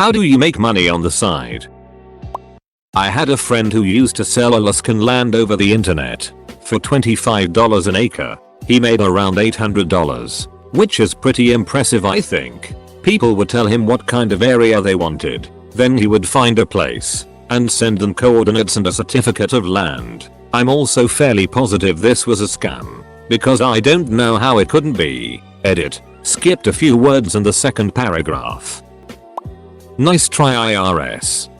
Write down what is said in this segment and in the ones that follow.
How do you make money on the side? I had a friend who used to sell Alaskan land over the internet. For $25 an acre, he made around $800, which is pretty impressive I think. People would tell him what kind of area they wanted, then he would find a place and send them coordinates and a certificate of land. I'm also fairly positive this was a scam, because I don't know how it couldn't be. Edit. Skipped a few words in the second paragraph. Nice try IRS.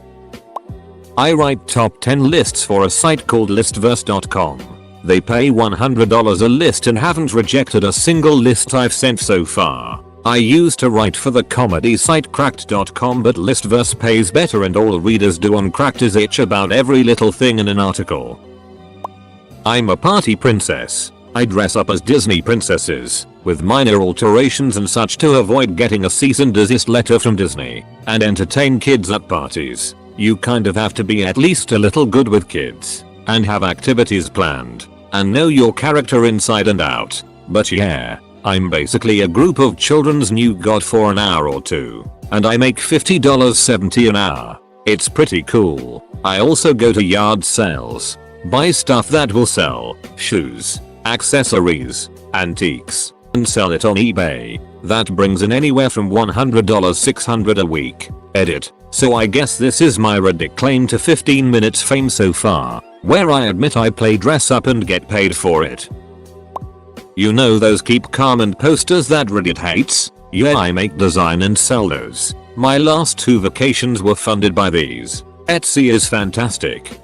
I write top 10 lists for a site called listverse.com. They pay $100 a list and haven't rejected a single list I've sent so far. I used to write for the comedy site cracked.com, but Listverse pays better and all readers do on Cracked is itch about every little thing in an article. I'm a party princess. I dress up as Disney princesses, with minor alterations and such to avoid getting a cease and desist letter from Disney, and entertain kids at parties. You kind of have to be at least a little good with kids, and have activities planned, and know your character inside and out. But yeah, I'm basically a group of children's new god for an hour or two, and I make $50.70 an hour. It's pretty cool. I also go to yard sales, buy stuff that will sell, shoes, accessories, antiques, and sell it on eBay. That brings in anywhere from $100 to $600 a week. Edit. So I guess this is my Reddit claim to 15 minutes fame so far, where I admit I play dress up and get paid for it. You know those keep calm and posters that Reddit hates? Yeah, I make design and sell those. My last 2 vacations were funded by these. Etsy is fantastic.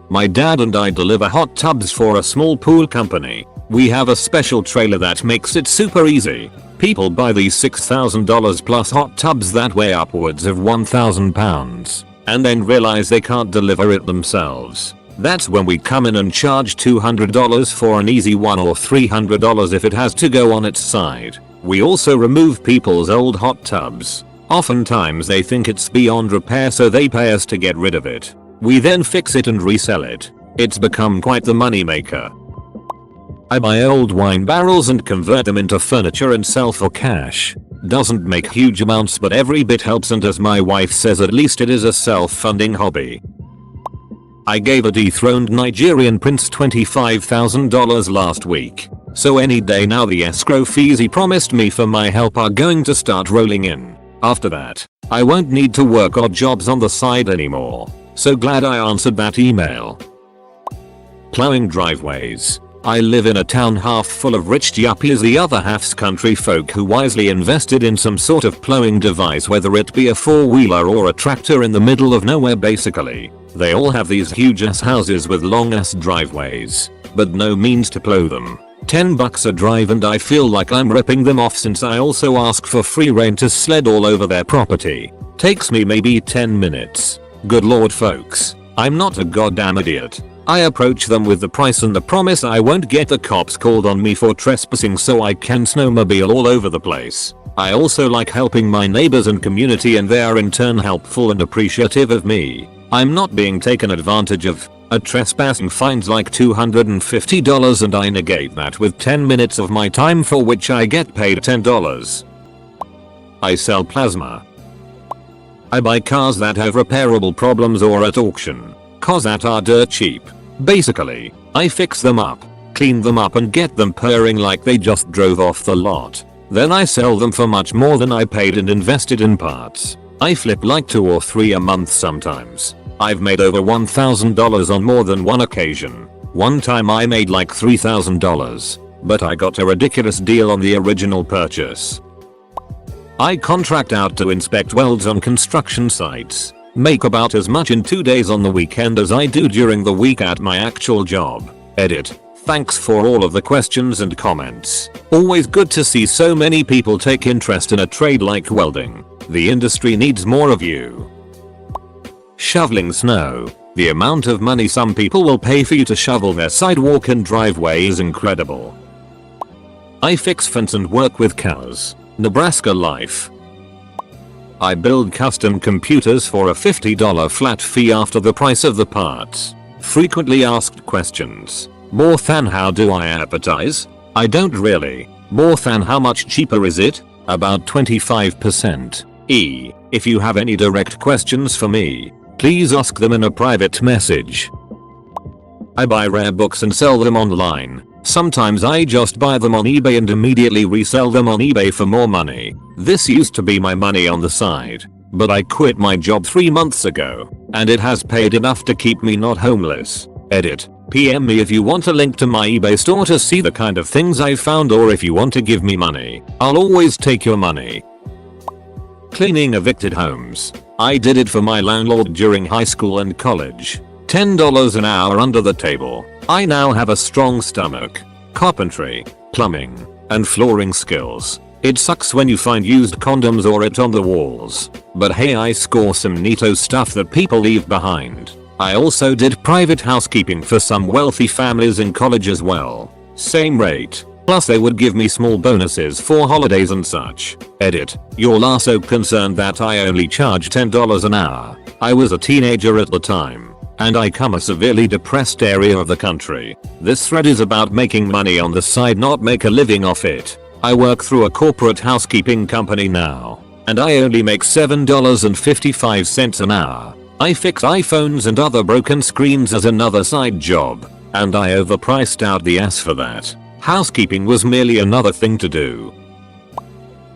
My dad and I deliver hot tubs for a small pool company. We have a special trailer that makes it super easy. People buy these $6,000 plus hot tubs that weigh upwards of 1,000 pounds, and then realize they can't deliver it themselves. That's when we come in and charge $200 for an easy one or $300 if it has to go on its side. We also remove people's old hot tubs. Oftentimes they think it's beyond repair, so they pay us to get rid of it. We then fix it and resell it. It's become quite the moneymaker. I buy old wine barrels and convert them into furniture and sell for cash. Doesn't make huge amounts, but every bit helps, and as my wife says, at least it is a self-funding hobby. I gave a dethroned Nigerian prince $25,000 last week, so any day now the escrow fees he promised me for my help are going to start rolling in. After that, I won't need to work odd jobs on the side anymore. So glad I answered that email. Plowing driveways. I live in a town half full of rich yuppies, the other half's country folk who wisely invested in some sort of plowing device, whether it be a 4-wheeler or a tractor in the middle of nowhere basically. They all have these huge ass houses with long ass driveways, but no means to plow them. $10 a drive, and I feel like I'm ripping them off since I also ask for free rein to sled all over their property. Takes me maybe 10 minutes. Good lord folks, I'm not a goddamn idiot. I approach them with the price and the promise I won't get the cops called on me for trespassing, so I can snowmobile all over the place. I also like helping my neighbors and community, and they are in turn helpful and appreciative of me. I'm not being taken advantage of. A trespassing fine's like $250 and I negate that with 10 minutes of my time, for which I get paid $10. I sell plasma. I buy cars that have repairable problems or at auction. Cars that are dirt cheap. Basically, I fix them up, clean them up and get them purring like they just drove off the lot. Then I sell them for much more than I paid and invested in parts. I flip like 2 or 3 a month sometimes. I've made over $1,000 on more than one occasion. One time I made like $3,000, but I got a ridiculous deal on the original purchase. I contract out to inspect welds on construction sites. Make about as much in 2 days on the weekend as I do during the week at my actual job. Edit. Thanks for all of the questions and comments. Always good to see so many people take interest in a trade like welding. The industry needs more of you. Shoveling snow. The amount of money some people will pay for you to shovel their sidewalk and driveway is incredible. I fix fence and work with cows. Nebraska life. I build custom computers for a $50 flat fee after the price of the parts. Frequently asked questions. More than how do I advertise? I don't really. More than how much cheaper is it? About 25%. If you have any direct questions for me, please ask them in a private message. I buy rare books and sell them online. Sometimes I just buy them on eBay and immediately resell them on eBay for more money. This used to be my money on the side, but I quit my job 3 months ago, and it has paid enough to keep me not homeless. Edit. PM me if you want a link to my eBay store to see the kind of things I found, or if you want to give me money. I'll always take your money. Cleaning evicted homes. I did it for my landlord during high school and college. $10 an hour under the table. I now have a strong stomach. Carpentry, plumbing, and flooring skills. It sucks when you find used condoms or it on the walls. But hey, I score some neato stuff that people leave behind. I also did private housekeeping for some wealthy families in college as well. Same rate. Plus they would give me small bonuses for holidays and such. Edit. You're also concerned that I only charge $10 an hour. I was a teenager at the time, and I come a severely depressed area of the country. This thread is about making money on the side, not make a living off it. I work through a corporate housekeeping company now, and I only make $7.55 an hour. I fix iPhones and other broken screens as another side job, and I overpriced out the ass for that. Housekeeping was merely another thing to do.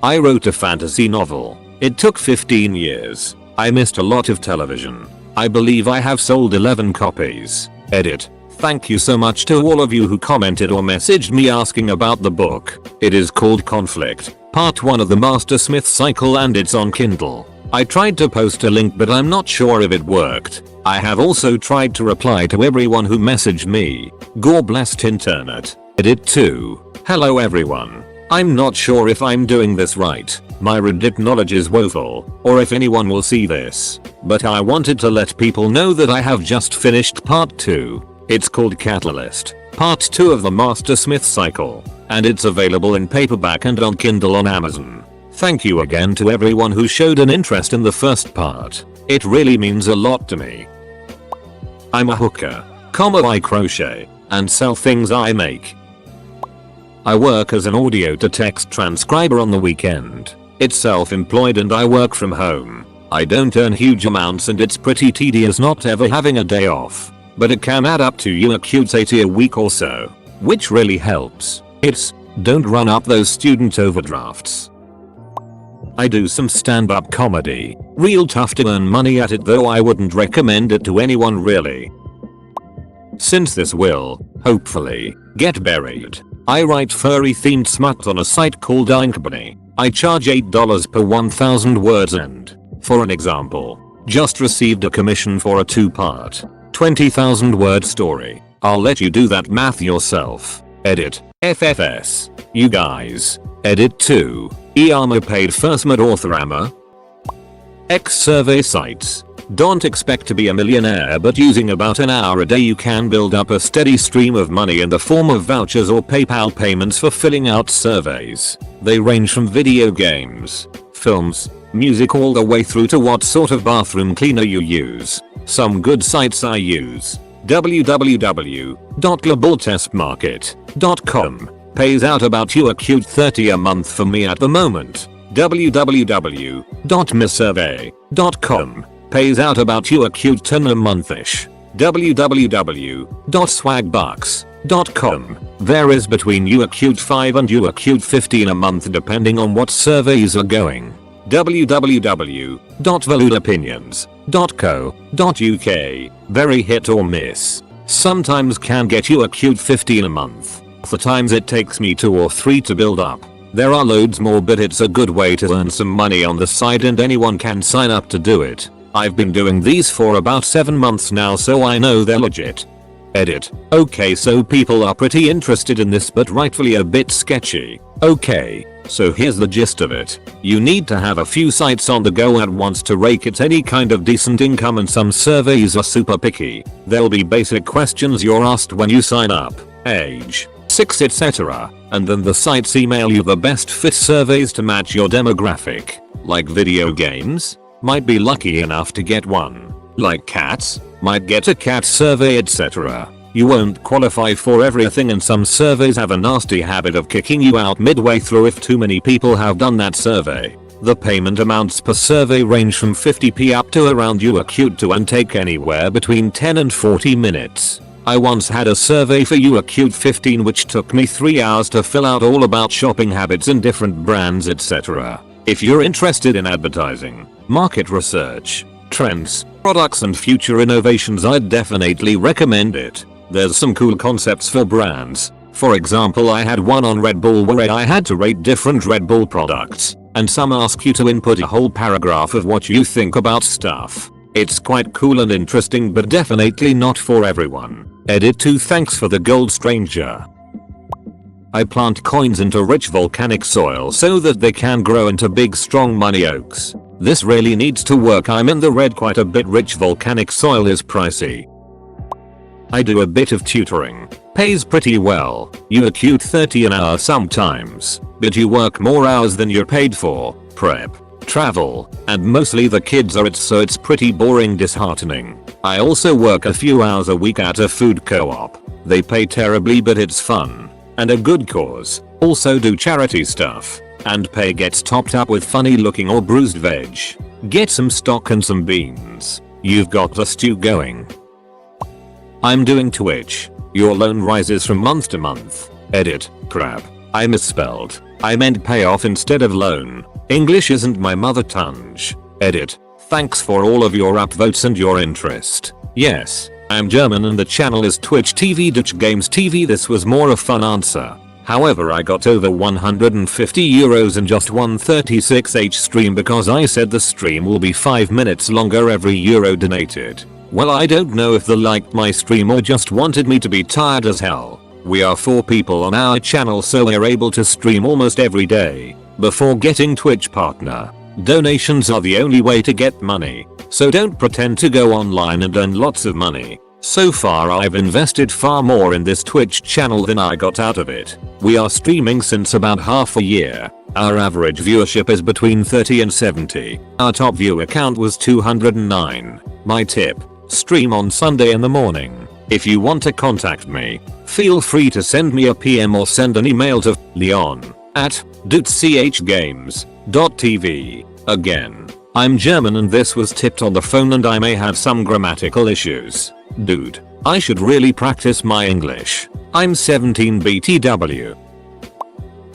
I wrote a fantasy novel. It took 15 years. I missed a lot of television. I believe I have sold 11 copies. Edit. Thank you so much to all of you who commented or messaged me asking about the book. It is called Conflict, Part 1 of the Master Smith Cycle, and it's on Kindle. I tried to post a link, but I'm not sure if it worked. I have also tried to reply to everyone who messaged me. God blessed internet. Edit 2. Hello everyone. I'm not sure if I'm doing this right. My Reddit knowledge is woeful, or if anyone will see this, but I wanted to let people know that I have just finished part 2. It's called Catalyst, part 2 of the Master Smith Cycle, and it's available in paperback and on Kindle on Amazon. Thank you again to everyone who showed an interest in the first part. It really means a lot to me. I'm a hooker, I crochet, and sell things I make. I work as an audio to text transcriber on the weekend. It's self-employed and I work from home. I don't earn huge amounts and it's pretty tedious not ever having a day off. But it can add up to a cute $80 a week or so, which really helps. Don't run up those student overdrafts. I do some stand-up comedy. Real tough to earn money at it, though I wouldn't recommend it to anyone really. Since this will, hopefully, get buried, I write furry themed smut on a site called Inkbunny. I charge $8 per 1,000 words and, for an example, just received a commission for a 2-part, 20,000 word story. I'll let you do that math yourself. Edit. FFS. You guys. Edit 2. EAMA paid first mid authorama. X survey sites. Don't expect to be a millionaire, but using about an hour a day you can build up a steady stream of money in the form of vouchers or PayPal payments for filling out surveys. They range from video games, films, music, all the way through to what sort of bathroom cleaner you use. Some good sites I use. www.globaltestmarket.com pays out about a cute $30 a month for me at the moment. www.missurvey.com pays out about a cute $10 a month-ish. www.swagbucks.com varies between a cute $5 and a cute $15 a month depending on what surveys are going. www.valuedopinions.co.uk very hit or miss. Sometimes can get a cute $15 a month. The times it takes me 2 or 3 to build up. There are loads more, but it's a good way to earn some money on the side and anyone can sign up to do it. I've been doing these for about 7 months now, so I know they're legit. Edit. Okay, so people are pretty interested in this, but rightfully a bit sketchy. Okay, so here's the gist of it. You need to have a few sites on the go at once to rake it any kind of decent income, and some surveys are super picky. There'll be basic questions you're asked when you sign up. Age, 6, etc. And then the sites email you the best fit surveys to match your demographic. Like video games? Might be lucky enough to get one. Like cats? Might get a cat survey, etc. You won't qualify for everything, and some surveys have a nasty habit of kicking you out midway through if too many people have done that survey. The payment amounts per survey range from 50p up to around you are cute to and take anywhere between 10 and 40 minutes. I once had a survey for You Are Cute 15 which took me 3 hours to fill out, all about shopping habits and different brands, etc. If you're interested in advertising, market research, trends, products and future innovations, I'd definitely recommend it. There's some cool concepts for brands. For example, I had one on Red Bull where I had to rate different Red Bull products, and some ask you to input a whole paragraph of what you think about stuff. It's quite cool and interesting, but definitely not for everyone. Edit 2. Thanks for the gold, stranger. I plant coins into rich volcanic soil so that they can grow into big strong money oaks. This really needs to work. I'm in the red quite a bit. Rich volcanic soil is pricey. I do a bit of tutoring. Pays pretty well. You are cute 30 an hour sometimes, but you work more hours than you're paid for. Prep, travel, and mostly the kids are it, so it's pretty boring, disheartening. I also work a few hours a week at a food co-op. They pay terribly but it's fun. And a good cause. Also do charity stuff. And pay gets topped up with funny looking or bruised veg. Get some stock and some beans. You've got the stew going. I'm doing Twitch. Your loan rises from month to month. Edit. Crap. I misspelled. I meant payoff instead of loan. English isn't my mother tongue. Edit. Thanks for all of your upvotes and your interest. Yes, I'm German and the channel is Twitch TV Games TV. This was more a fun answer. However, I got over 150 euros in just 136h stream because I said the stream will be 5 minutes longer every euro donated. Well, I don't know if they liked my stream or just wanted me to be tired as hell. We are 4 people on our channel, so we're able to stream almost every day. Before getting Twitch partner, donations are the only way to get money, so don't pretend to go online and earn lots of money. So far I've invested far more in this Twitch channel than I got out of it. We are streaming since about half a year. Our average viewership is between 30 and 70. Our top viewer count was 209. My tip: stream on Sunday in the morning. If you want to contact me, feel free to send me a PM or send an email to leon@dootchgames.tv. Again, I'm German and this was tipped on the phone and I may have some grammatical issues. Dude, I should really practice my English. I'm 17 BTW.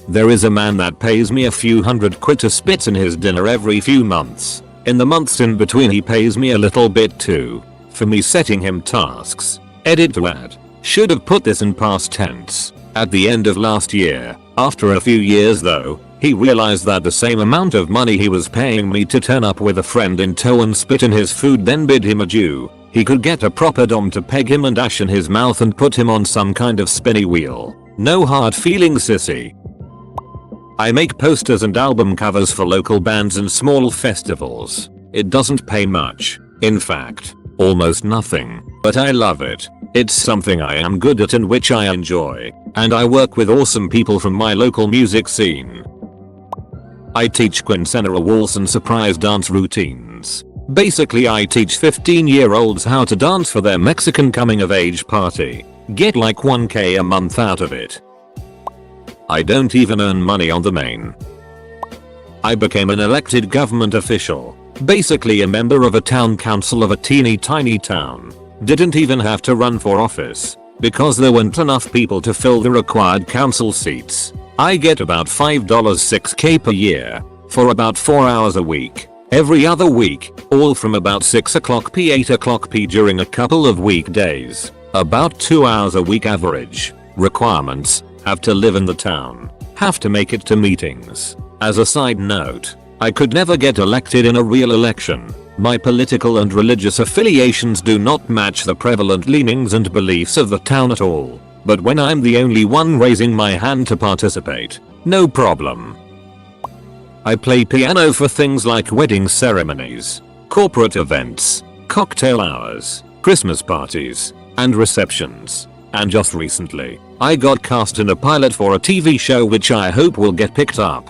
There is a man that pays me a few £100 to spit in his dinner every few months. In the months in between he pays me a little bit too, for me setting him tasks. Edit to add. Should have put this in past tense. At the end of last year, after a few years though, he realized that the same amount of money he was paying me to turn up with a friend in tow and spit in his food then bid him adieu, he could get a proper dom to peg him and ash in his mouth and put him on some kind of spinny wheel. No hard feelings, sissy. I make posters and album covers for local bands and small festivals. It doesn't pay much. In fact, almost nothing. But I love it. It's something I am good at and which I enjoy. And I work with awesome people from my local music scene. I teach quinceanera waltz and surprise dance routines. Basically I teach 15-year-olds how to dance for their Mexican coming of age party. Get like 1k a month out of it. I don't even earn money on the main. I became an elected government official. Basically a member of a town council of a teeny tiny town. Didn't even have to run for office, because there weren't enough people to fill the required council seats. I get about $5 6k per year, for about 4 hours a week, every other week, all from about 6 o'clock p 8 o'clock p during a couple of weekdays. About 2 hours a week average. Requirements: have to live in the town, have to make it to meetings. As a side note, I could never get elected in a real election. My political and religious affiliations do not match the prevalent leanings and beliefs of the town at all. But when I'm the only one raising my hand to participate, no problem. I play piano for things like wedding ceremonies, corporate events, cocktail hours, Christmas parties, and receptions. And just recently, I got cast in a pilot for a TV show which I hope will get picked up.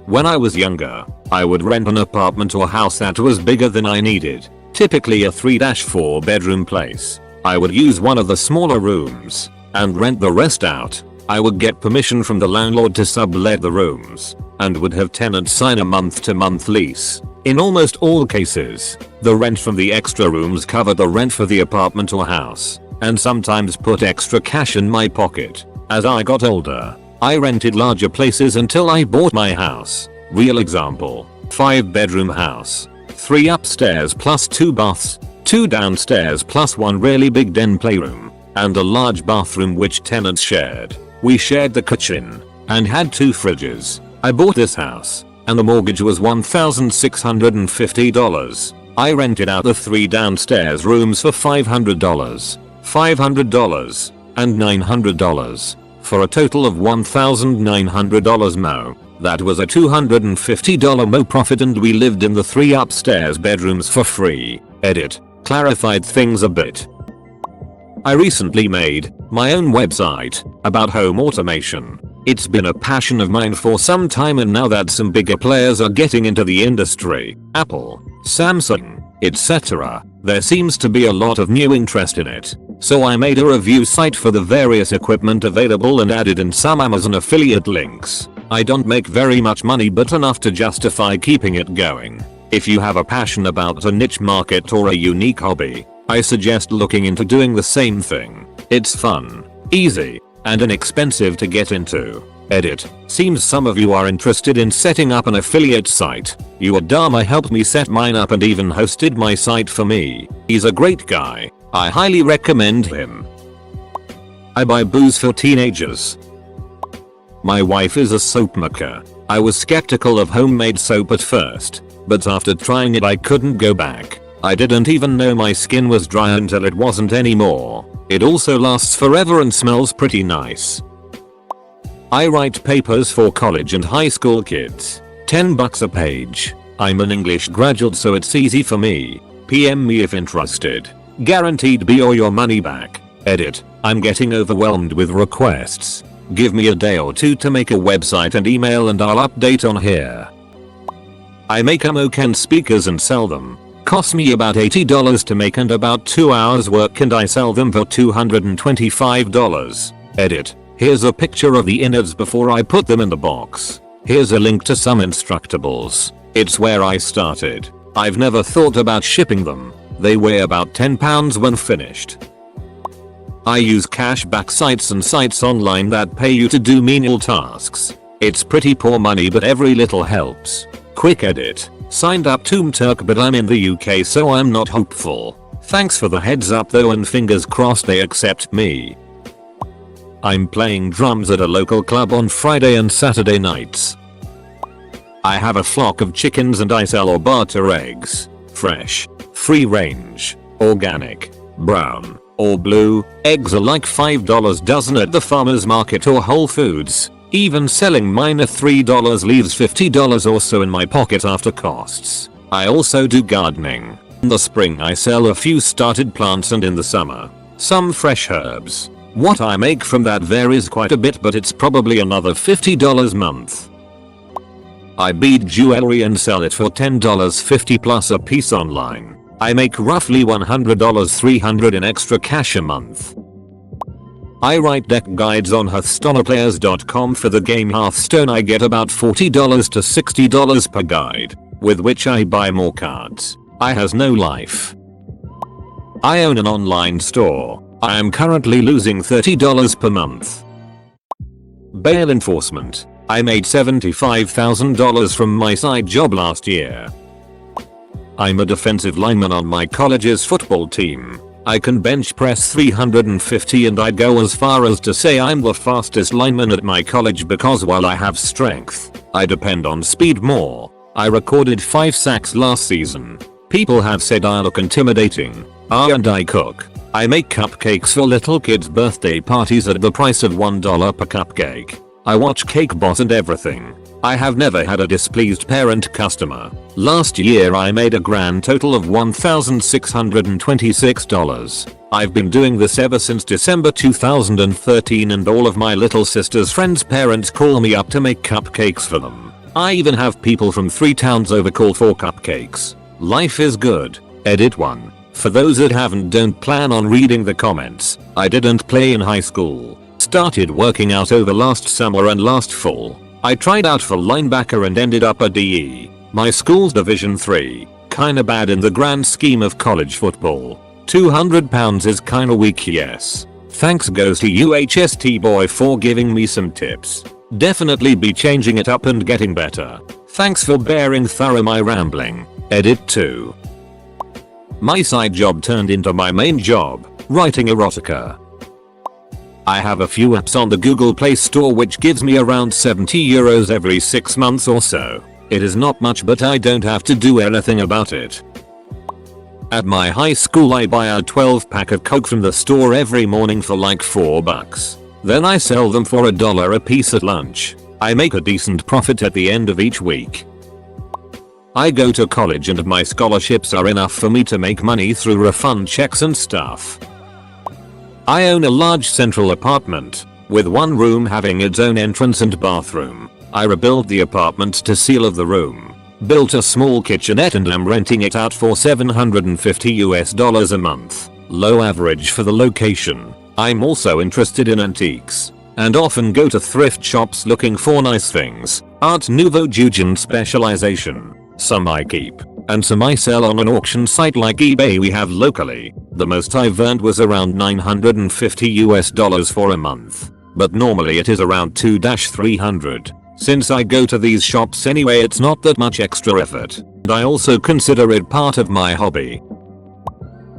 When I was younger, I would rent an apartment or house that was bigger than I needed, typically a 3-4 bedroom place. I would use one of the smaller rooms and rent the rest out. I would get permission from the landlord to sublet the rooms and would have tenants sign a month-to-month lease. In almost all cases, the rent from the extra rooms covered the rent for the apartment or house, and sometimes put extra cash in my pocket. As I got older, I rented larger places until I bought my house. Real example, 5-bedroom house, 3 upstairs plus 2 baths, 2 downstairs plus 1 really big den playroom, and a large bathroom which tenants shared. We shared the kitchen and had 2 fridges. I bought this house and the mortgage was $1,650. I rented out the 3 downstairs rooms for $500, $500, and $900 for a total of $1,900 mo. That was a $250 mo profit and we lived in the 3 upstairs bedrooms for free. Edit. Clarified things a bit. I recently made my own website about home automation. It's been a passion of mine for some time, and now that some bigger players are getting into the industry, Apple, Samsung, etc., there seems to be a lot of new interest in it. So I made a review site for the various equipment available and added in some Amazon affiliate links. I don't make very much money, but enough to justify keeping it going. If you have a passion about a niche market or a unique hobby, I suggest looking into doing the same thing. It's fun, easy, and inexpensive to get into. Edit. Seems some of you are interested in setting up an affiliate site. You Adama helped me set mine up and even hosted my site for me. He's a great guy. I highly recommend him. I buy booze for teenagers. My wife is a soap maker. I was skeptical of homemade soap at first, but after trying it I couldn't go back. I didn't even know my skin was dry until it wasn't anymore. It also lasts forever and smells pretty nice. I write papers for college and high school kids. $10 a page. I'm an English graduate so it's easy for me. PM me if interested. Guaranteed be or your money back. Edit. I'm getting overwhelmed with requests. Give me a day or 2 to make a website and email and I'll update on here. I make Amoken speakers and sell them. Cost me about $80 to make and about 2 hours work and I sell them for $225. Edit. Here's a picture of the innards before I put them in the box. Here's a link to some Instructables. It's where I started. I've never thought about shipping them. They weigh about 10 pounds when finished. I use cashback sites and sites online that pay you to do menial tasks. It's pretty poor money but every little helps. Quick edit. Signed up Turk but I'm in the UK so I'm not hopeful. Thanks for the heads up though and fingers crossed they accept me. I'm playing drums at a local club on Friday and Saturday nights. I have a flock of chickens and I sell or barter eggs. Fresh, free range, organic, brown, or blue. Eggs are like $5 dozen at the farmer's market or Whole Foods. Even selling mine at $3 leaves $50 or so in my pocket after costs. I also do gardening. In the spring I sell a few started plants and in the summer, some fresh herbs. What I make from that varies quite a bit but it's probably another $50 a month. I bead jewelry and sell it for $10.50 plus a piece online. I make roughly $100 $300 in extra cash a month. I write deck guides on HearthstonePlayers.com for the game Hearthstone. I get about $40 to $60 per guide, with which I buy more cards. I has no life. I own an online store. I am currently losing $30 per month. Bail enforcement. I made $75,000 from my side job last year. I'm a defensive lineman on my college's football team. I can bench press 350 and I'd go as far as to say I'm the fastest lineman at my college because while I have strength, I depend on speed more. I recorded 5 sacks last season. People have said I look intimidating. And I cook. I make cupcakes for little kids' birthday parties at the price of $1 per cupcake. I watch Cake Boss and everything. I have never had a displeased parent customer. Last year I made a grand total of $1,626. I've been doing this ever since December 2013 and all of my little sister's friends' parents call me up to make cupcakes for them. I even have people from 3 towns over call for cupcakes. Life is good. Edit 1. For those that don't plan on reading the comments, I didn't play in high school. started working out over last summer and last fall. I tried out for linebacker and ended up a DE. My school's Division 3, kinda bad in the grand scheme of college football. 200 pounds is kinda weak, yes. Thanks goes to UHST boy for giving me some tips. Definitely be changing it up and getting better. Thanks for bearing through my rambling. Edit 2. My side job turned into my main job, writing erotica. I have a few apps on the Google Play Store which gives me around €70 every 6 months or so. It is not much, but I don't have to do anything about it. At my high school I buy a 12 pack of Coke from the store every morning for like $4. Then I sell them for $1 a piece at lunch. I make a decent profit at the end of each week. I go to college and my scholarships are enough for me to make money through refund checks and stuff. I own a large central apartment, with one room having its own entrance and bathroom. I rebuilt the apartment to seal of the room, built a small kitchenette and am renting it out for $750 a month. Low average for the location. I'm also interested in antiques, and often go to thrift shops looking for nice things. Art Nouveau Jugeon specialization. Some I keep, and some I sell on an auction site like eBay we have locally. The most I've earned was around $950 for a month, but normally it is around $200-300. Since I go to these shops anyway, it's not that much extra effort, and I also consider it part of my hobby.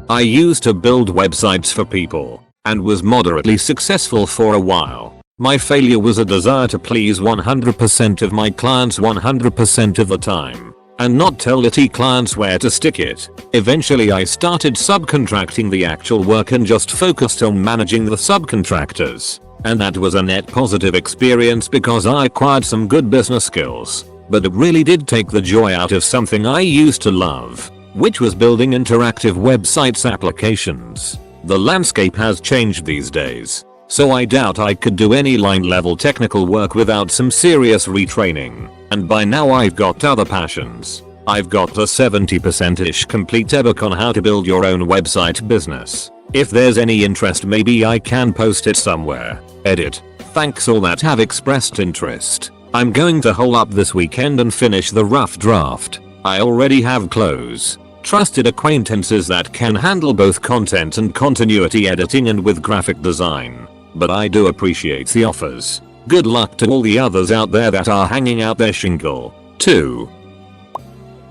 I used to build websites for people, and was moderately successful for a while. My failure was a desire to please 100% of my clients 100% of the time, and not tell litty clients where to stick it. Eventually I started subcontracting the actual work and just focused on managing the subcontractors. And that was a net positive experience because I acquired some good business skills. But it really did take the joy out of something I used to love, which was building interactive websites applications. The landscape has changed these days, so I doubt I could do any line level technical work without some serious retraining. And by now I've got other passions. I've got a 70%-ish complete ebook on how to build your own website business. If there's any interest, maybe I can post it somewhere. Edit. Thanks all that have expressed interest. I'm going to hole up this weekend and finish the rough draft. I already have close, trusted acquaintances that can handle both content and continuity editing and with graphic design. But I do appreciate the offers. Good luck to all the others out there that are hanging out their shingle, too.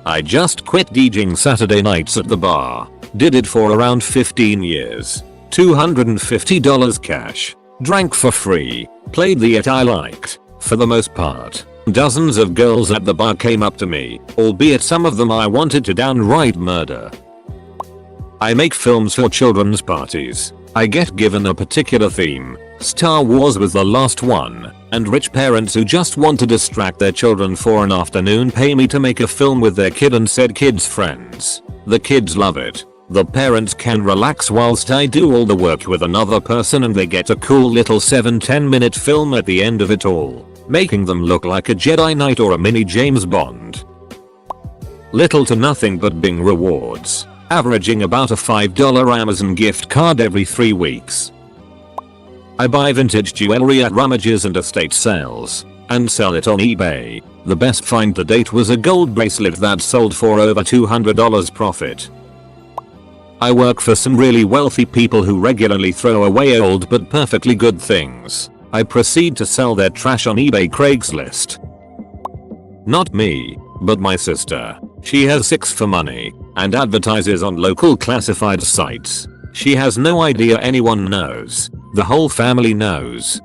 I just quit DJing Saturday nights at the bar. Did it for around 15 years. $250 cash. Drank for free. Played the it I liked. For the most part. Dozens of girls at the bar came up to me, albeit some of them I wanted to downright murder. I make films for children's parties. I get given a particular theme. Star Wars was the last one, and rich parents who just want to distract their children for an afternoon pay me to make a film with their kid and said kid's friends. The kids love it. The parents can relax whilst I do all the work with another person and they get a cool little 7-10 minute film at the end of it all, making them look like a Jedi Knight or a mini James Bond. Little to nothing but Bing rewards, averaging about a $5 Amazon gift card every 3 weeks. I buy vintage jewelry at rummages and estate sales, and sell it on eBay. The best find to date was a gold bracelet that sold for over $200 profit. I work for some really wealthy people who regularly throw away old but perfectly good things. I proceed to sell their trash on eBay Craigslist. Not me, but my sister. She has 6 for money, and advertises on local classified sites. She has no idea anyone knows. The whole family knows.